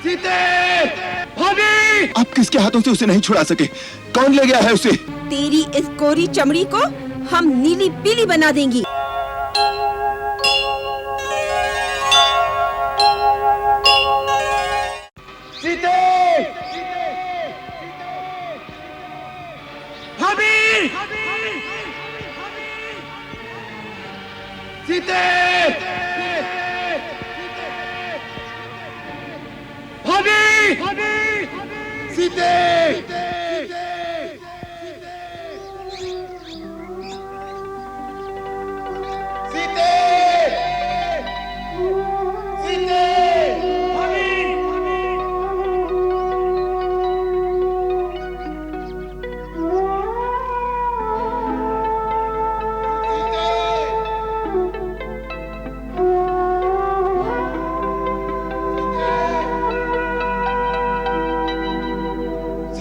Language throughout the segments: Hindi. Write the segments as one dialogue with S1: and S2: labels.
S1: सीते! भाभी! आप किसके हाथों से उसे नहीं छुड़ा सके? कौन ले गया है उसे?
S2: तेरी इस कोरी चमड़ी को हम नीली पीली बना देंगी।
S1: सीते! भाभी! सीते! भाभी! सीते! सीते! सीते!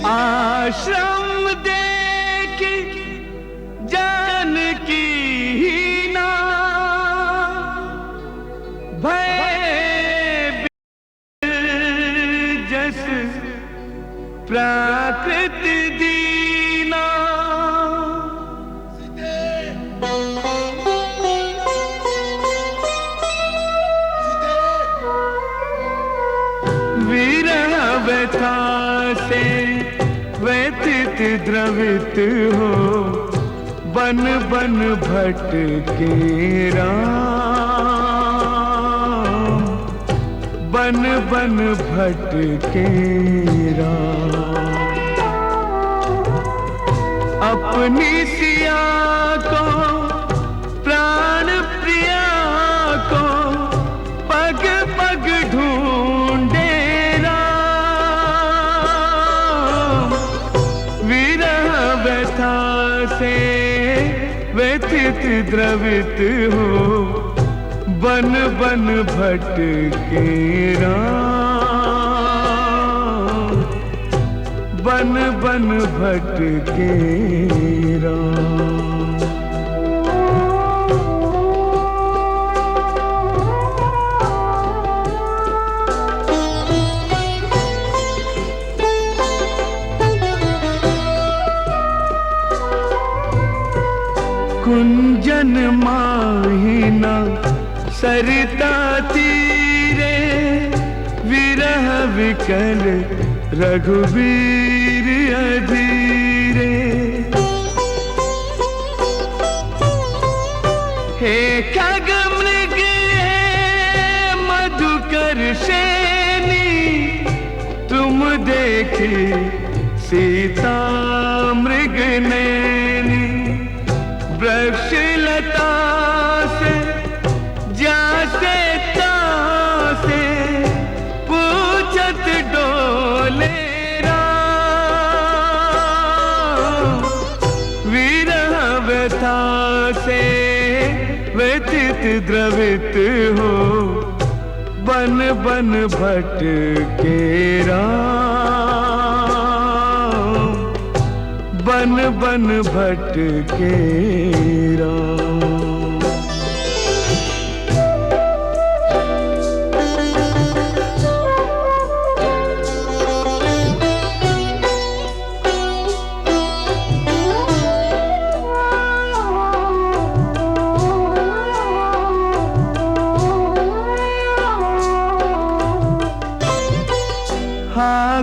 S3: आश्रम देखी जानकी ही ना भय जस प्राकृत दीना। विरह व्यथा से व्यथित द्रवित हो बन बन भटके राम, बन बन भटके राम। अपनी सिया को प्राण प्रिया को पग पग ढूंढे से व्यथित द्रवित हो बन बन भटके राम, बन बन भटके राम। कुंजन माहिना सरिता तीरे विरह विकल रघुवीर अधीरे। हे खग मृग हे मधुकर शेनी तुम देखी सीता मृग नैनी। वृक्षलता से जासे तासे पूछत डोले राम। विरह व्यथा से व्यथित द्रवित हो बन बन भटके राम, बन बन भटके राम।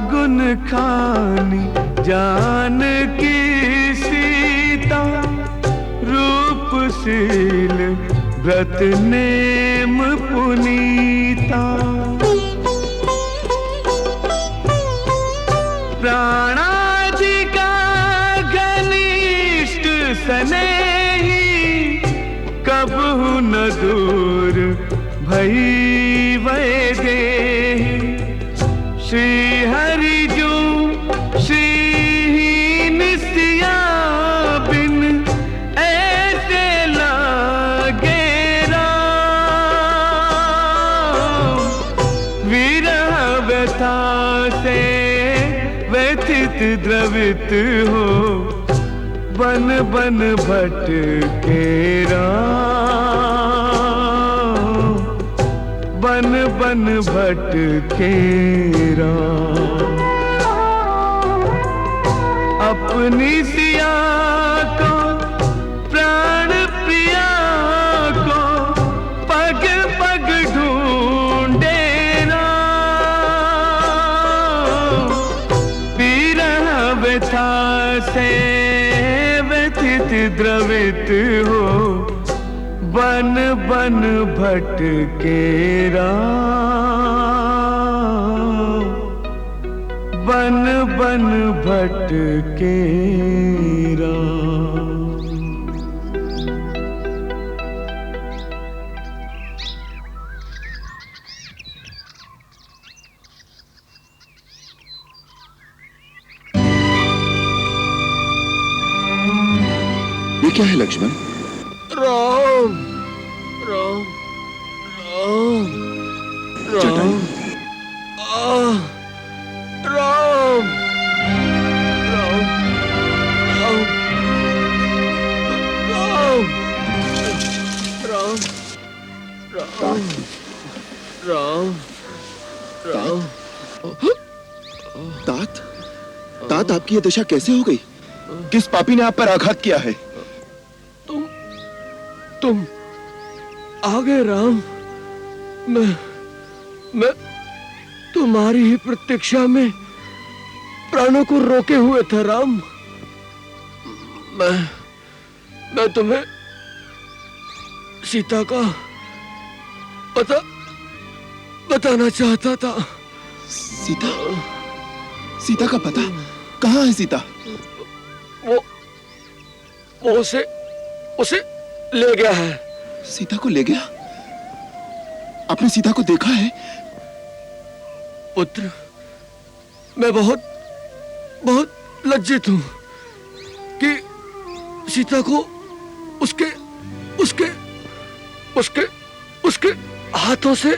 S3: गुन खानी जानकी सीता रूपशील व्रत नेम पुनीता। प्राणाधिका घनिष्ठ स्नेही कबहु न दूर भई वैदेही। श्री हरि जो श्रीहीन सिया बिन ऐसे लागे राम। विरह व्यथा से व्यथित द्रवित हो बन बन भटके राम, बन बन बन भटके राम। अपनी सिया को प्राण प्रिया को पग पग ढूंढे राम। विरह व्यथा से व्यथित द्रवित हो बन बन भटके राम। बन बन भटके राम।
S1: ये क्या है लक्ष्मण?
S4: राम राम राम
S1: जटायु,
S4: राम राम राम राम राम राम राम।
S1: तात, तात आपकी ये दशा कैसे हो गई? किस पापी ने आप पर आघात किया है?
S4: तुम आ गए राम। मैं तुम्हारी ही प्रतीक्षा में प्राणों को रोके हुए था राम। मैं तुम्हें सीता का पता बताना चाहता था।
S1: सीता? सीता का पता? कहाँ है सीता?
S4: वो उसे ले गया है।
S1: सीता को ले गया? आपने सीता को देखा है?
S4: पुत्र, मैं बहुत लज्जित हूं कि सीता को उसके हाथों से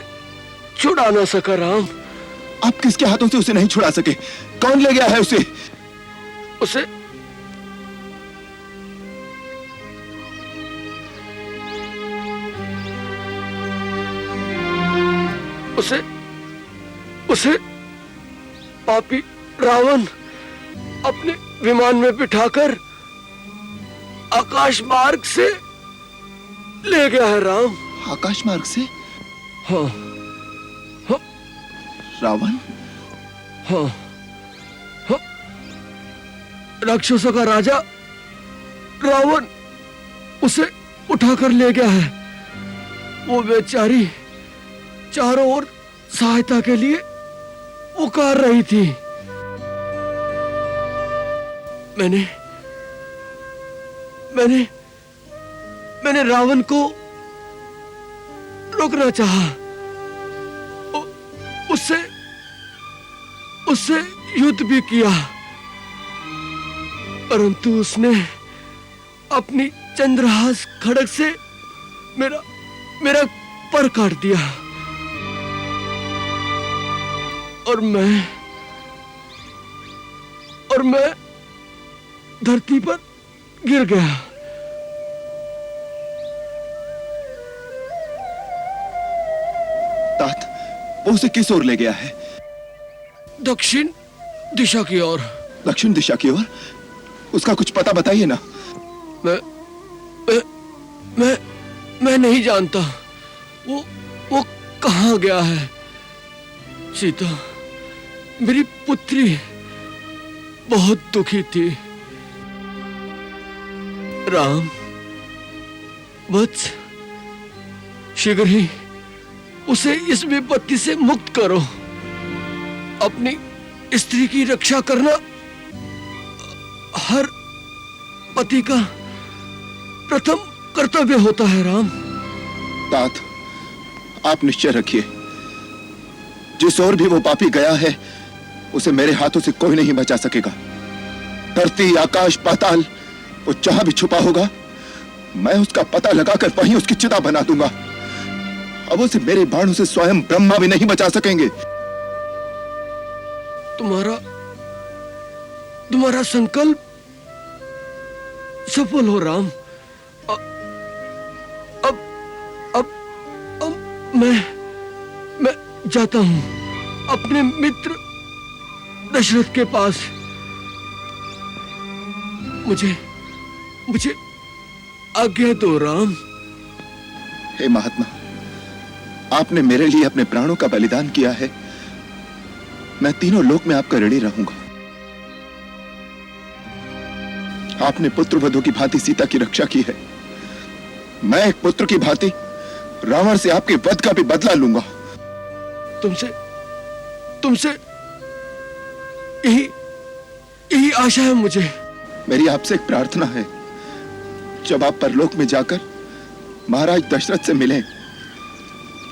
S4: छुड़ा ना सका राम।
S1: आप किसके हाथों से उसे नहीं छुड़ा सके? कौन ले गया है उसे? उसे पापी रावण अपने विमान में बिठाकर आकाश मार्ग से ले गया है राम। आकाश मार्ग से?
S4: हाँ
S1: रावण?
S4: हाँ, राक्षसों का राजा रावण उसे उठाकर ले गया है। वो बेचारी चारों ओर सहायता के लिए पुकार रही थी। मैंने रावण को रोकना चाहा, उससे युद्ध भी किया, परंतु उसने अपनी चंद्रहास खड्ग से मेरा पर काट दिया और मैं धरती पर गिर गया।
S1: तात, वो उसे किस ओर ले गया है?
S4: दक्षिण दिशा की ओर।
S1: दक्षिण दिशा की ओर? उसका कुछ पता बताइए ना।
S4: मैं नहीं जानता वो कहाँ गया है। सीता, मेरी पुत्री बहुत दुखी थी। राम, वत्स, शीघ्र ही उसे इस विपत्ति से मुक्त करो। अपनी स्त्री की रक्षा करना हर पति का प्रथम कर्तव्य होता है राम।
S1: तात, आप निश्चय रखिए, जिस ओर भी वो पापी गया है उसे मेरे हाथों से कोई नहीं बचा सकेगा। धरती, आकाश, पाताल, वो जहां भी छुपा होगा मैं उसका पता लगाकर वहीं उसकी चिता बना दूंगा। अब उसे मेरे बाणों से स्वयं ब्रह्मा भी नहीं बचा सकेंगे।
S4: तुम्हारा संकल्प सफल हो राम। अब जाता हूं अपने मित्र दशरथ के पास। मुझे आज्ञा दो राम।
S1: हे महात्मा, आपने मेरे लिए अपने प्राणों का बलिदान किया है। मैं तीनों लोक में आपका ऋणी रहूंगा। आपने पुत्र वधू की भांति सीता की रक्षा की है। मैं एक पुत्र की भांति रावण से आपके वध का भी बदला लूंगा।
S4: तुमसे यही आशा है मुझे।
S1: मेरी आपसे एक प्रार्थना है, जब आप परलोक में जाकर महाराज दशरथ से मिलें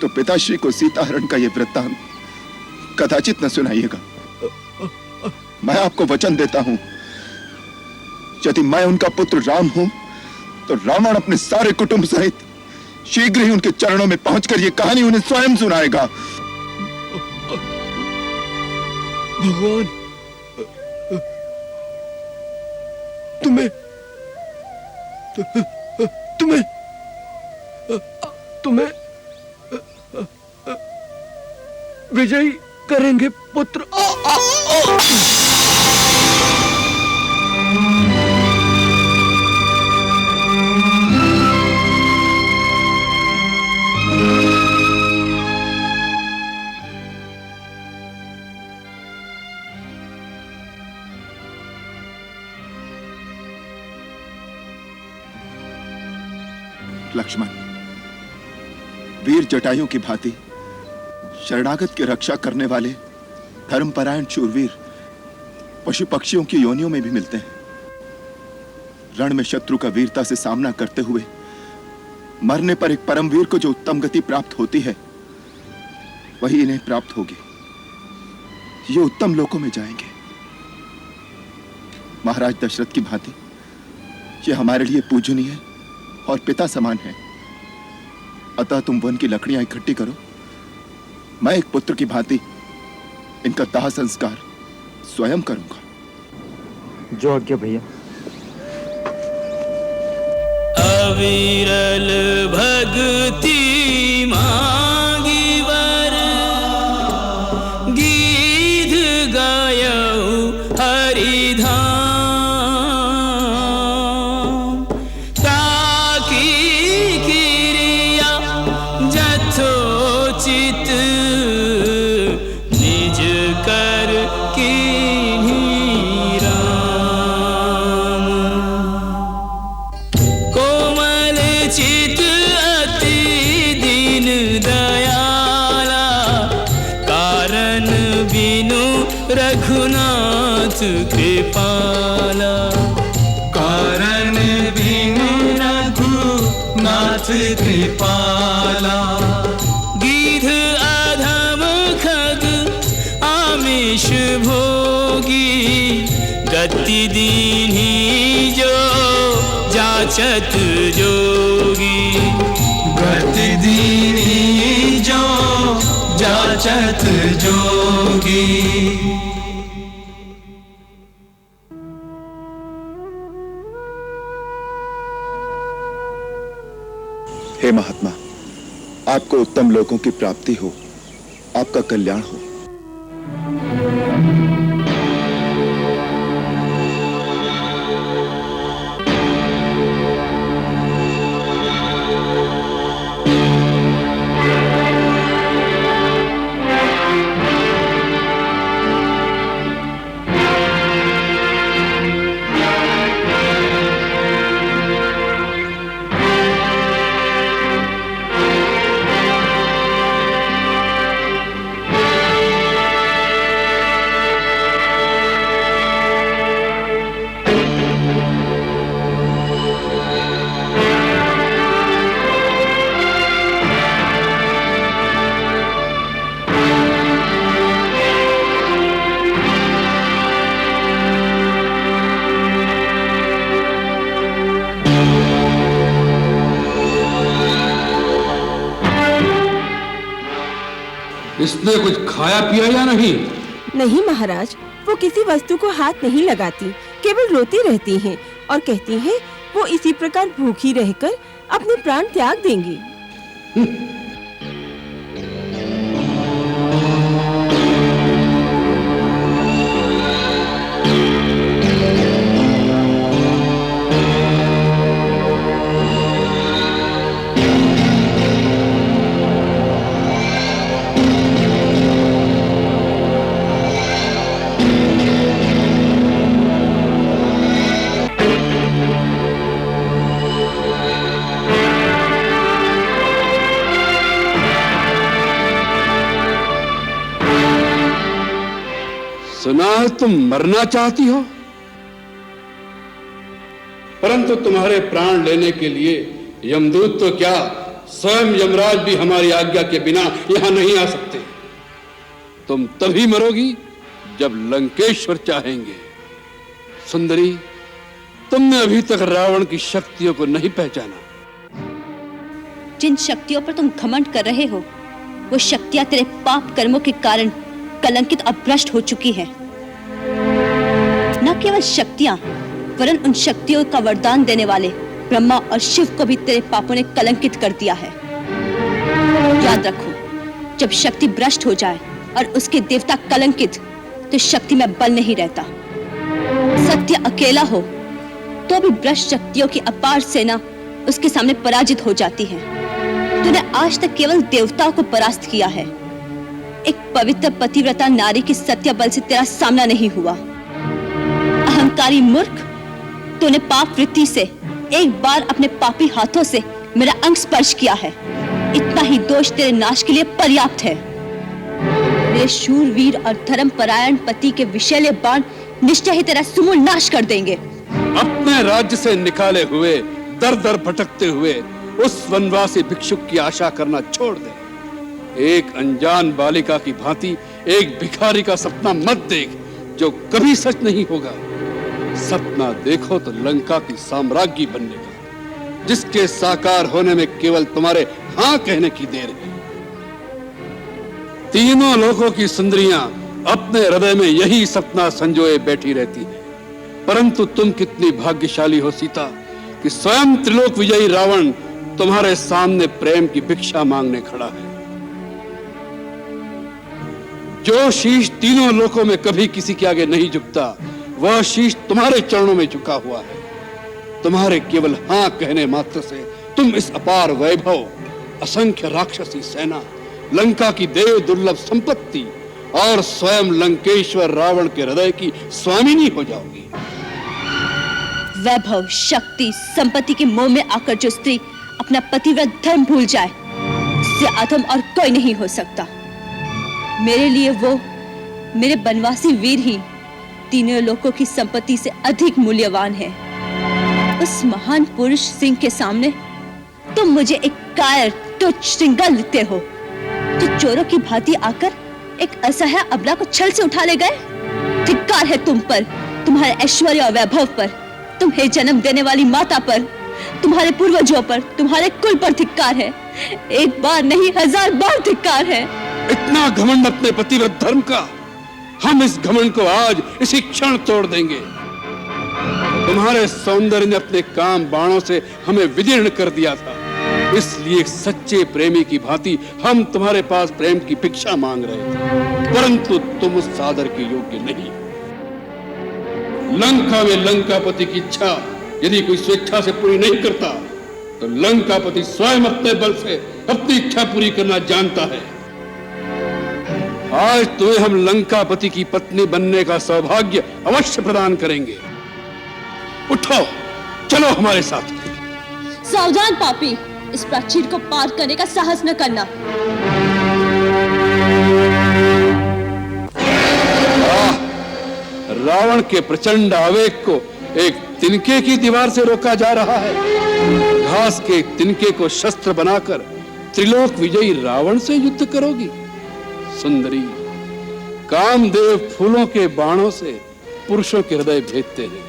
S1: तो पिताश्री को सीता हरण का यह वृत्तांत कदाचित न सुनाइएगा। मैं आपको वचन देता हूं, यदि मैं उनका पुत्र राम हूं तो रावण अपने सारे कुटुंब सहित शीघ्र ही उनके चरणों में पहुंचकर यह कहानी उन्हें स्वयं सुनाएगा।
S4: भगवान, तुम्हें विजयी करेंगे पुत्र।
S1: लक्ष्मण, वीर जटायु की भांति शरणागत की रक्षा करने वाले धर्मपरायण शूरवीर पशु पक्षियों की योनियों में भी मिलते हैं। रण में शत्रु का वीरता से सामना करते हुए मरने पर एक परमवीर को जो उत्तम गति प्राप्त होती है, वही इन्हें प्राप्त होगी। ये उत्तम लोकों में जाएंगे। महाराज दशरथ की भांति ये हमारे लिए पूजनीय और पिता समान है। अतः तुम वन की लकड़ियां इकट्ठी करो। मैं एक पुत्र की भांति इनका दाह संस्कार स्वयं करूंगा।
S5: जो आज्ञा भैया।
S6: अविरल भक्ति मांगी वर, गीत गायऊ हरिधाम। रघुनाथ कृपाला,
S3: कारण बिनु रघुनाथ कृपाला।
S6: गिध अधम खग आमिष भोगी, गति दीन्ही जो जाचत जोगी।
S3: गति दीन्ही जो जाचत जोगी।
S1: हे महात्मा, आपको उत्तम लोकों की प्राप्ति हो, आपका कल्याण हो।
S7: इसने कुछ खाया पिया या नहीं?
S2: नहीं महाराज, वो किसी वस्तु को हाथ नहीं लगाती, केवल रोती रहती हैं और कहती हैं वो इसी प्रकार भूखी रहकर अपने प्राण त्याग देंगी।
S7: सुना है तुम मरना चाहती हो, परंतु तुम्हारे प्राण लेने के लिए यमदूत तो क्या, स्वयं यमराज भी हमारी आज्ञा के बिना यहां नहीं आ सकते। तुम तभी मरोगी जब लंकेश्वर चाहेंगे। सुंदरी, तुमने अभी तक रावण की शक्तियों को नहीं पहचाना।
S5: जिन शक्तियों पर तुम घमंड कर रहे हो, वो शक्तियां तेरे पाप कर्मों के कारण कलंकित और भ्रष्ट हो चुकी है। न केवल शक्तियां, वरन उन शक्तियों का वरदान देने वाले ब्रह्मा और शिव को भी तेरे पापों ने कलंकित कर दिया है। याद रखो, जब शक्ति भ्रष्ट हो जाए और उसके देवता कलंकित, तो शक्ति में बल नहीं रहता। सत्य अकेला हो तो भी भ्रष्ट शक्तियों की अपार सेना उसके सामने पराजित हो जाती है। तूने आज तक केवल देवताओं को परास्त किया है। एक पवित्र पतिव्रता नारी की सत्य बल से तेरा सामना नहीं हुआ। अहंकारी मूर्ख, तूने पाप वृत्ति से एक बार अपने पापी हाथों से मेरा अंग स्पर्श किया है। इतना ही दोष तेरे नाश के लिए पर्याप्त है। मेरे शूरवीर और धर्मपरायण पति के विषैले बाण निश्चय ही तेरा समूल नाश कर देंगे।
S7: अपने राज्य से निकाले हुए, दर दर भटकते हुए उस वनवासी भिक्षुक की आशा करना छोड़ दे। एक अनजान बालिका की भांति एक भिखारी का सपना मत देख, जो कभी सच नहीं होगा। सपना देखो तो लंका की साम्राज्ञी बनने का, जिसके साकार होने में केवल तुम्हारे हाँ कहने की देर है। तीनों लोकों की सुंदरियां अपने हृदय में यही सपना संजोए बैठी रहती है, परंतु तुम कितनी भाग्यशाली हो सीता, कि स्वयं त्रिलोक विजयी रावण तुम्हारे सामने प्रेम की भिक्षा मांगने खड़ा है। जो शीश तीनों लोकों में कभी किसी के आगे नहीं झुकता, वह शीश तुम्हारे चरणों में झुका हुआ है। तुम्हारे केवल हाँ कहने मात्र से तुम इस अपार वैभव, असंख्य राक्षसी सेना, लंका की देव दुर्लभ संपत्ति और स्वयं लंकेश्वर रावण के हृदय की स्वामिनी हो जाओगी।
S5: वैभव, शक्ति, संपत्ति के मोह में आकर जो स्त्री अपना पतिव्रत धर्म भूल जाए, उससे अधम और कोई नहीं हो सकता। मेरे लिए वो मेरे बनवासी वीर ही तीनों लोकों की संपत्ति से अधिक मूल्यवान है। उस महान पुरुष सिंह के सामने तुम मुझे एक कायर, तुच्छ श्रृंगार लिखते हो, जो चोरों की भांति आकर एक असहाय अबला को छल से उठा ले गए। धिक्कार है तुम पर, तुम्हारे ऐश्वर्य और वैभव पर, तुम्हें जन्म देने वाली माता पर, तुम्हारे पूर्वजों पर, तुम्हारे कुल पर धिक्कार है। एक बार नहीं, 1000 बार धिक्कार है।
S7: इतना घमंड अपने पतिव्रत धर्म का, हम इस घमंड को आज इसी क्षण तोड़ देंगे। तुम्हारे सौंदर्य ने अपने काम बाणों से हमें विदीर्ण कर दिया था, इसलिए सच्चे प्रेमी की भांति हम तुम्हारे पास प्रेम की भिक्षा मांग रहे थे, परंतु तुम उस सादर के योग्य नहीं। लंका में लंकापति की इच्छा यदि कोई स्वेच्छा से पूरी नहीं करता, तो लंकापति स्वयं अपने बल से अपनी इच्छा पूरी करना जानता है। आज तुम्हें हम लंकापति की पत्नी बनने का सौभाग्य अवश्य प्रदान करेंगे। उठो, चलो हमारे साथ।
S5: सावधान पापी, इस प्राचीर को पार करने का साहस न करना।
S7: रावण के प्रचंड आवेग को एक तिनके की दीवार से रोका जा रहा है। घास के तिनके को शस्त्र बनाकर त्रिलोक विजयी रावण से युद्ध करोगी? सुंदरी, कामदेव फूलों के बाणों से पुरुषों के हृदय भेदते हैं,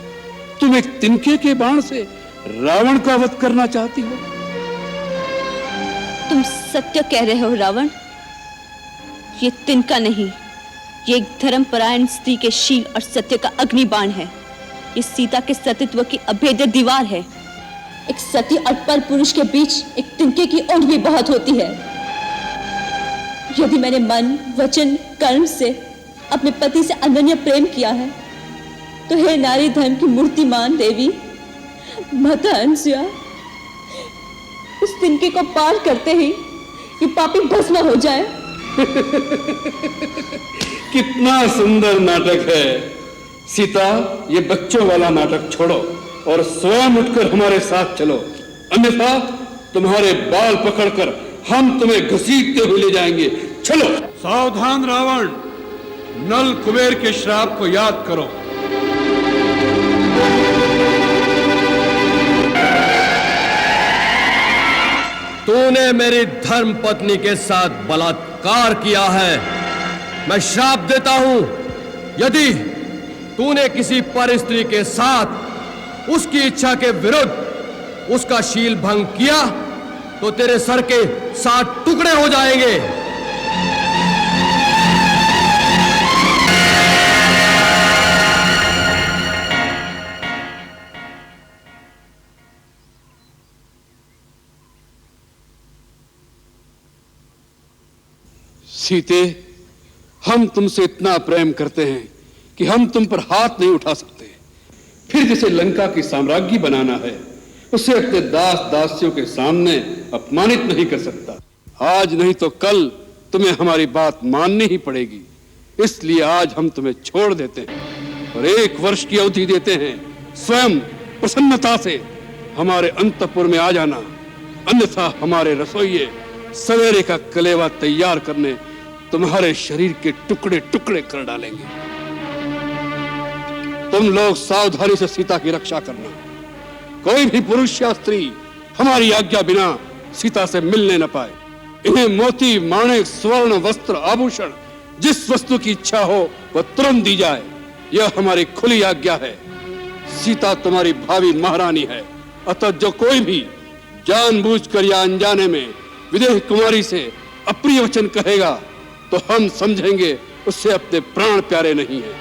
S7: तुम एक तिनके के बाण से रावण का वध करना चाहती हो?
S5: तुम सत्य कह रहे हो रावण। ये तिनका नहीं, ये एक धर्मपरायण स्त्री के शील और सत्य का अग्निबाण है। ये सीता के सतीत्व की अभेद्य दीवार है। एक सती और पर पुरुष के बीच एक तिनके की ओंठ भी बहुत होती है। यदि मैंने मन, वचन, कर्म से अपने पति से अनन्य प्रेम किया है, तो हे नारी धर्म की मूर्तिमान देवी माता अनसुया, उस तिनके को पार करते ही ये पापी भस्म हो जाए।
S7: कितना सुंदर नाटक है सीता। ये बच्चों वाला नाटक छोड़ो और स्वयं उठकर हमारे साथ चलो, अन्यथा तुम्हारे बाल पकड़कर हम तुम्हें घसीटते हुए ले जाएंगे। चलो।
S8: सावधान रावण,
S7: नल कुबेर के श्राप को याद करो।
S4: तूने मेरी धर्म पत्नी के साथ बलात्कार किया है। मैं श्राप देता हूं, यदि तूने किसी पर स्त्री के साथ उसकी इच्छा के विरुद्ध उसका शील भंग किया तो तेरे सर के 7 टुकड़े हो जाएंगे।
S7: सीते, हम तुमसे इतना प्रेम करते हैं कि हम तुम पर हाथ नहीं उठा सकते। फिर जिसे लंका की साम्राज्ञी बनाना है उसे अपने दास दासियों के सामने अपमानित नहीं कर सकता। आज नहीं तो कल तुम्हें हमारी बात माननी ही पड़ेगी। इसलिए आज हम तुम्हें छोड़ देते हैं और 1 वर्ष की अवधि देते हैं। स्वयं प्रसन्नता से हमारे अंतपुर में आ जाना, अन्यथा हमारे रसोइये सवेरे का कलेवा तैयार करने तुम्हारे शरीर के टुकड़े टुकड़े कर डालेंगे। तुम लोग सावधानी से सीता की रक्षा करना। कोई भी पुरुष या स्त्री हमारी आज्ञा बिना सीता से मिलने न पाए। इन्हें मोती, माणिक, स्वर्ण, वस्त्र, आभूषण, जिस वस्तु की इच्छा हो वह तुरंत दी जाए। यह हमारी खुली आज्ञा है। सीता तुम्हारी भावी महारानी है, अतः जो कोई भी जानबूझकर या अनजाने में विदेह कुमारी से अप्रिय वचन कहेगा तो हम समझेंगे उससे अपने प्राण प्यारे नहीं है।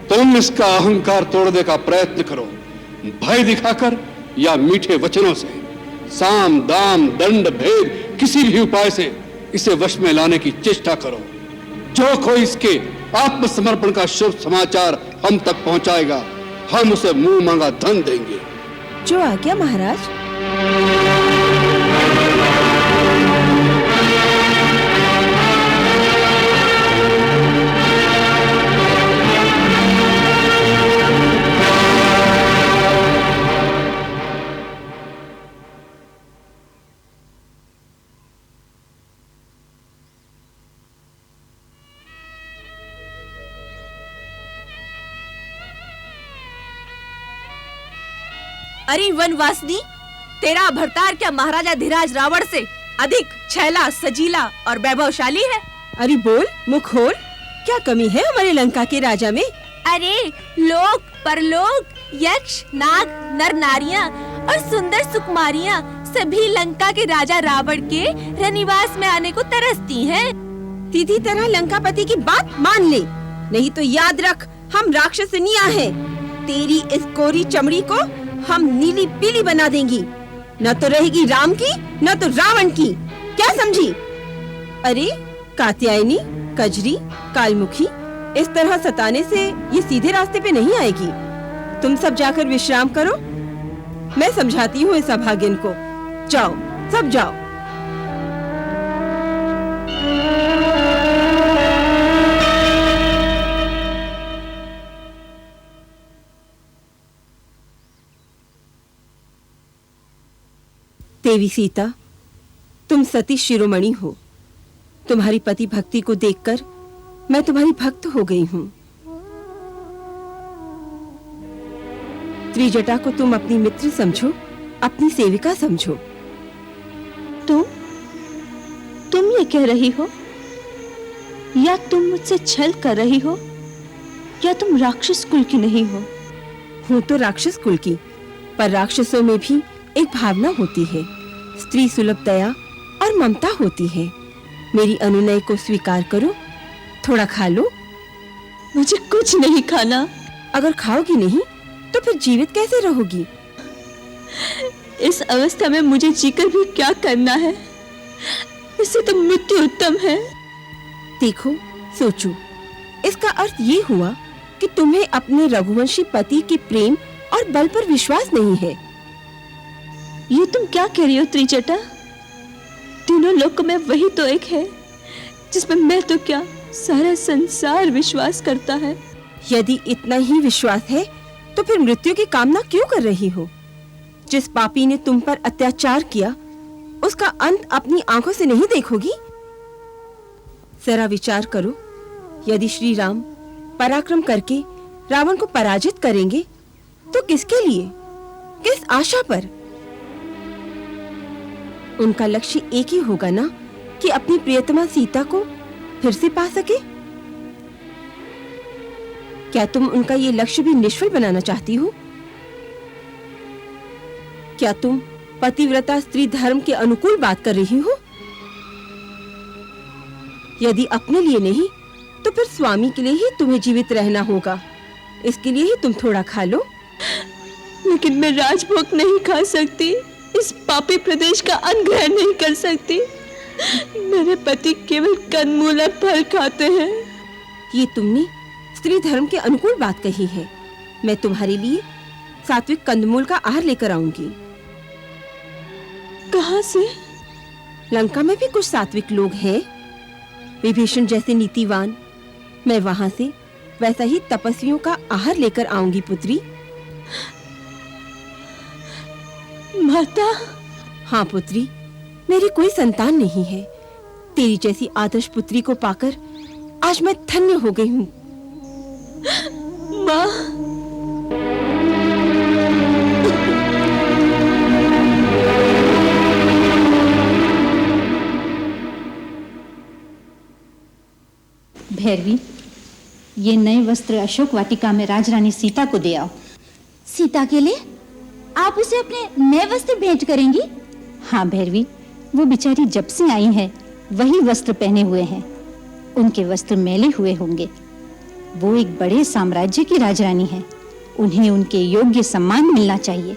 S7: तुम इसका अहंकार तोड़ने का प्रयत्न करो, भय दिखाकर या मीठे वचनों से। साम, दाम, दंड, भेद, किसी भी उपाय से इसे वश में लाने की चेष्टा करो। जो कोई इसके आत्मसमर्पण का शुभ समाचार हम तक पहुंचाएगा, हम उसे मुंह मांगा धन देंगे।
S2: जो आज्ञा महाराज।
S8: अरे वनवासिनी, तेरा भरतार क्या महाराजा धीराज रावण से अधिक छैला, सजीला और वैभवशाली है?
S2: अरे बोल, मुख खोल, क्या कमी है हमारे लंका के राजा में?
S8: अरे लोक, परलोक, यक्ष, नाग, नर नारियां और सुंदर सुकुमारियां सभी लंका के राजा रावण के रनिवास में आने को तरसती हैं।
S2: सीधी तरह लंकापति की बात मान ले, नहीं तो याद रख हम राक्षसनियां हैं। तेरी इस कोरी चमड़ी को हम नीली पीली बना देंगी, न तो रहेगी राम की न तो रावण की। क्या समझी? अरे कात्यायनी, कजरी, कालमुखी, इस तरह सताने से ये सीधे रास्ते पे नहीं आएगी। तुम सब जाकर विश्राम करो, मैं समझाती हूँ इस अभागिन को। जाओ, सब जाओ। देवी सीता, तुम सती शिरोमणि हो। तुम्हारी पति भक्ति को देखकर मैं तुम्हारी भक्त हो गई हूँ। त्रिजटा को तुम अपनी मित्र समझो, अपनी सेविका समझो।
S5: तुम ये कह रही हो, या तुम मुझसे छल कर रही हो, या तुम राक्षस कुल की नहीं हो?
S2: हूँ तो राक्षस कुल की, पर राक्षसों में भी एक भावना होती है, स्त्री सुलभ दया और ममता होती है। मेरी अनुनय को स्वीकार करो, थोड़ा खा लो।
S5: मुझे कुछ नहीं खाना।
S2: अगर खाओगी नहीं तो फिर जीवित कैसे रहोगी?
S5: इस अवस्था में मुझे जीकर भी क्या करना है? इससे तो मृत्यु उत्तम है।
S2: देखो, सोचो, इसका अर्थ ये हुआ कि तुम्हें अपने रघुवंशी पति के प्रेम और बल पर विश्वास नहीं है।
S5: ये तुम क्या कह रही हो त्रिजटा? तीनों लोक में वही तो एक है जिसमें मैं तो क्या सारा संसार विश्वास करता है।
S2: यदि इतना ही विश्वास है तो फिर मृत्यु की कामना क्यों कर रही हो? जिस पापी ने तुम पर अत्याचार किया, उसका अंत अपनी आंखों से नहीं देखोगी? जरा विचार करो, यदि श्री राम पराक्रम करके रावण को पराजित करेंगे तो किसके लिए, किस आशा पर? उनका लक्ष्य एक ही होगा ना, कि अपनी प्रियतमा सीता को फिर से पा सके। क्या तुम उनका ये लक्ष्य भी निष्फल बनाना चाहती हो? क्या तुम पतिव्रता स्त्री धर्म के अनुकूल बात कर रही हो? यदि अपने लिए नहीं तो फिर स्वामी के लिए ही तुम्हें जीवित रहना होगा। इसके लिए ही तुम थोड़ा खा लो।
S5: लेकिन मैं राजभोग नहीं खा सकती, इस पापी प्रदेश का अन्न ग्रहण नहीं कर सकती। मेरे पति केवल कंदमूल और फल खाते हैं।
S2: ये तुमने स्त्री धर्म के अनुकूल बात कही है। मैं तुम्हारे लिए सात्विक कंदमूल का आहार लेकर आऊंगी।
S5: कहां से?
S2: लंका में भी कुछ सात्विक लोग हैं, विभीषण जैसे नीतिवान। मैं वहां से वैसा ही तपस्वियों का आहार लेकर आऊंगी पुत्री।
S5: माता।
S2: हाँ पुत्री, मेरी कोई संतान नहीं है। तेरी जैसी आदर्श पुत्री को पाकर आज मैं धन्य हो गई हूँ।
S5: माँ।
S9: भैरवी, ये नए वस्त्र अशोक वाटिका में राजरानी सीता को दे आओ।
S8: सीता के लिए आप उसे अपने नए वस्त्र भेंट करेंगी?
S9: हाँ भैरवी, वो बेचारी जब से आई है वही वस्त्र पहने हुए हैं। उनके वस्त्र मैले हुए होंगे। वो एक बड़े साम्राज्य की राजरानी है, उन्हें उनके योग्य सम्मान मिलना चाहिए।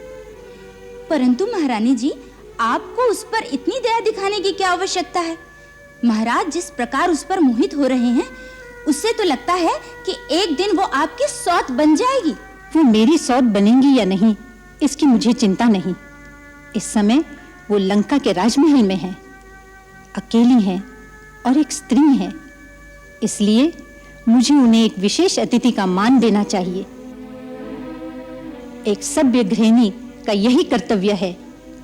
S8: परंतु महारानी जी, आपको उस पर इतनी दया दिखाने की क्या आवश्यकता है? महाराज जिस प्रकार उस पर मोहित हो रहे हैं, उससे तो लगता है कि एक दिन वो आपकी सौत बन जाएगी।
S9: वो मेरी सौत बनेंगी या नहीं, इसकी मुझे चिंता नहीं। इस समय वो लंका के राजमहल में है, अकेली हैं और एक स्त्री है, इसलिए मुझे उन्हें एक विशेष अतिथि का मान देना चाहिए। एक सभ्य गृहिणी का यही कर्तव्य है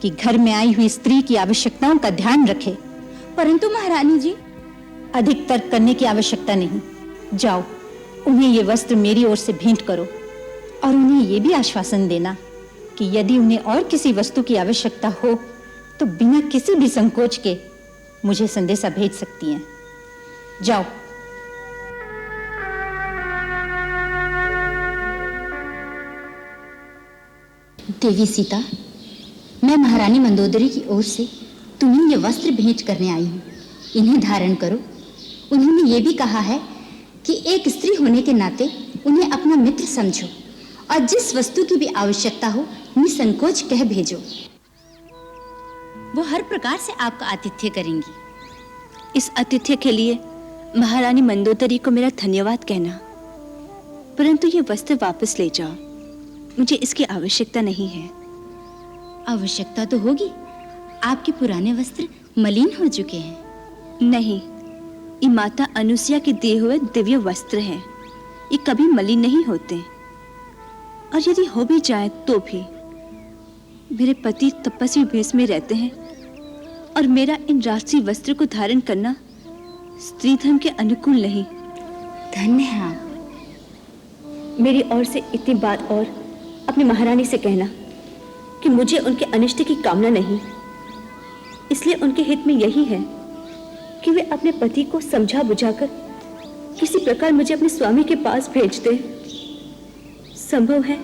S9: कि घर में आई हुई स्त्री की आवश्यकताओं का ध्यान रखे।
S8: परंतु महारानी जी,
S9: अधिक तर्क करने की आवश्यकता नहीं। जाओ, उन्हें ये वस्त्र मेरी ओर से भेंट करो और उन्हें ये भी आश्वासन देना कि यदि उन्हें और किसी वस्तु की आवश्यकता हो तो बिना किसी भी संकोच के मुझे संदेशा भेज सकती हैं। जाओ।
S10: देवी सीता, मैं महारानी मंदोदरी की ओर से तुम्हें ये वस्त्र भेंट करने आई हूँ। इन्हें धारण करो। उन्होंने ये भी कहा है कि एक स्त्री होने के नाते उन्हें अपना मित्र समझो और जिस वस्तु की भी आवश्यकता हो निसंकोच कह भेजो। वो हर प्रकार से आपका आतिथ्य करेंगी।
S5: इस आतिथ्य के लिए महारानी मंदोदरी को मेरा धन्यवाद कहना, परंतु ये वस्त्र वापस ले जाओ। मुझे इसकी आवश्यकता नहीं है।
S10: आवश्यकता तो होगी, आपके पुराने वस्त्र मलिन हो चुके हैं।
S5: नहीं, ये माता अनुसुईया के दिए हुए दिव्य वस्त्र हैं। ये कभी मलिन नहीं होते, और यदि हो भी जाए तो भी मेरे पति तपस्वी भेष में रहते हैं और मेरा इन राजसी वस्त्र को धारण करना स्त्री धर्म के अनुकूल नहीं।
S10: धन्य है आप।
S5: मेरी ओर से इतनी बात और अपनी महारानी से कहना कि मुझे उनके अनिष्ट की कामना नहीं, इसलिए उनके हित में यही है कि वे अपने पति को समझा बुझाकर किसी प्रकार मुझे अपने स्वामी के पास भेज दे। संभव है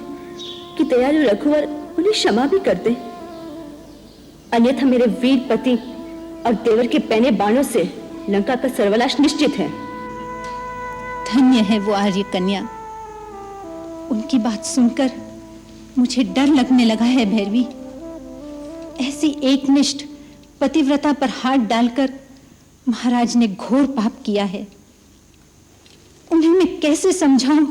S5: कि दयालु रघुवर उन्हें क्षमा भी कर दे, अन्यथा मेरे वीर पति और देवर के पैने बाणों से लंका का सर्वनाश निश्चित है।
S9: धन्य है वो आर्य कन्या। उनकी बात सुनकर मुझे डर लगने लगा है भैरवी। ऐसी एकनिष्ठ पतिव्रता पर हाथ डालकर महाराज ने घोर पाप किया है। उन्हें मैं कैसे समझाऊं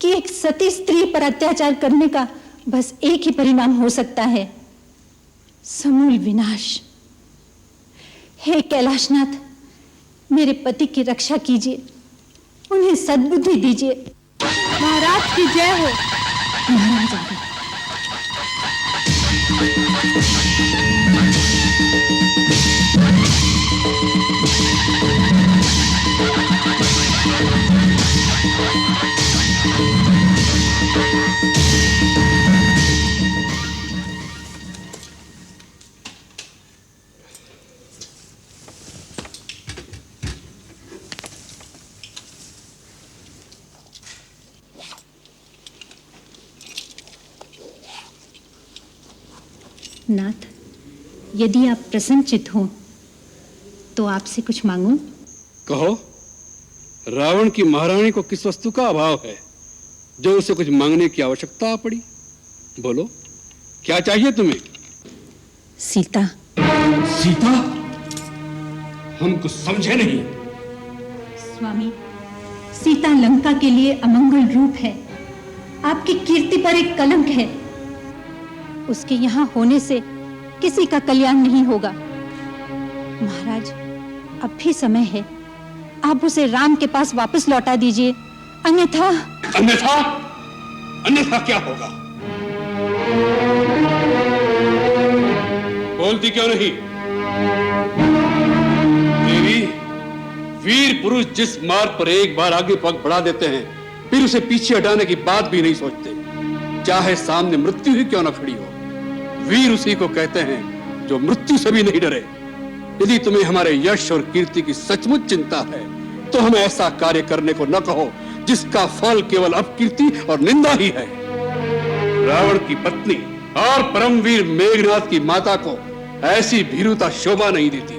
S9: कि एक सती स्त्री पर अत्याचार करने का बस एक ही परिणाम हो सकता है, समूल विनाश। हे कैलाशनाथ, मेरे पति की रक्षा कीजिए, उन्हें सद्बुद्धि दीजिए।
S8: महाराज की जय हो।
S9: महाराज आ गए। नाथ, यदि आप प्रसन्नचित्त हो तो आपसे कुछ मांगूं?
S7: कहो। रावण की महारानी को किस वस्तु का अभाव है जो उसे कुछ मांगने की आवश्यकता पड़ी? बोलो, क्या चाहिए तुम्हें?
S9: सीता।
S7: सीता? हम कुछ समझे नहीं।
S9: स्वामी, सीता लंका के लिए अमंगल रूप है, आपकी कीर्ति पर एक कलंक है। उसके यहाँ होने से किसी का कल्याण नहीं होगा। महाराज, अब भी समय है, आप उसे राम के पास वापस लौटा दीजिए, अन्यथा
S7: अन्यथा अन्यथा क्या होगा? बोलती क्यों नहीं? देवी, वीर पुरुष जिस मार्ग पर एक बार आगे पग बढ़ा देते हैं, फिर उसे पीछे हटाने की बात भी नहीं सोचते, चाहे सामने मृत्यु ही क्यों न खड़ी हो। वीर उसी को कहते हैं जो मृत्यु से भी नहीं डरे। यदि तुम्हें हमारे यश और कीर्ति की सचमुच चिंता है तो हमें ऐसा कार्य करने को न कहो जिसका फल केवल अपकीर्ति और निंदा ही है। रावण की पत्नी और परमवीर मेघनाथ की माता को ऐसी भीरुता शोभा नहीं देती।